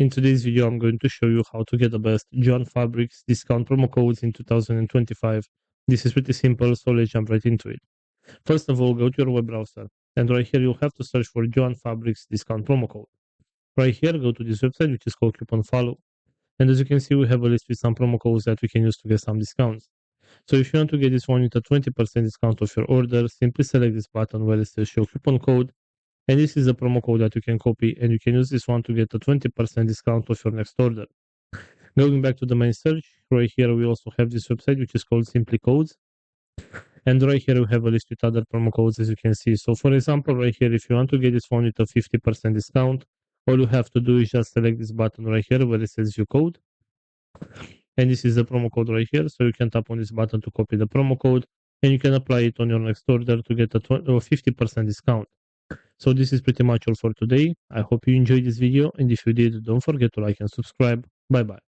In today's video, I'm going to show you how to get the best Joann Fabrics discount promo codes in 2025. This is pretty simple, so let's jump right into it. First of all, go to your web browser, and right here you'll have to search for Joann Fabrics discount promo code. Right here, go to this website, which is called Coupon Follow. And as you can see, we have a list with some promo codes that we can use to get some discounts. So if you want to get this one with a 20% discount off your order, simply select this button where it says show coupon code. And this is the promo code that you can copy, and you can use this one to get a 20% discount off your next order. Going back to the main search, right here we also have this website which is called Simply Codes. And right here we have a list with other promo codes, as you can see. So for example, right here, if you want to get this one with a 50% discount, all you have to do is just select this button right here where it says view code. And this is the promo code right here. So you can tap on this button to copy the promo code, and you can apply it on your next order to get a 50% discount. So this is pretty much all for today. I hope you enjoyed this video, and if you did, don't forget to like and subscribe. Bye bye.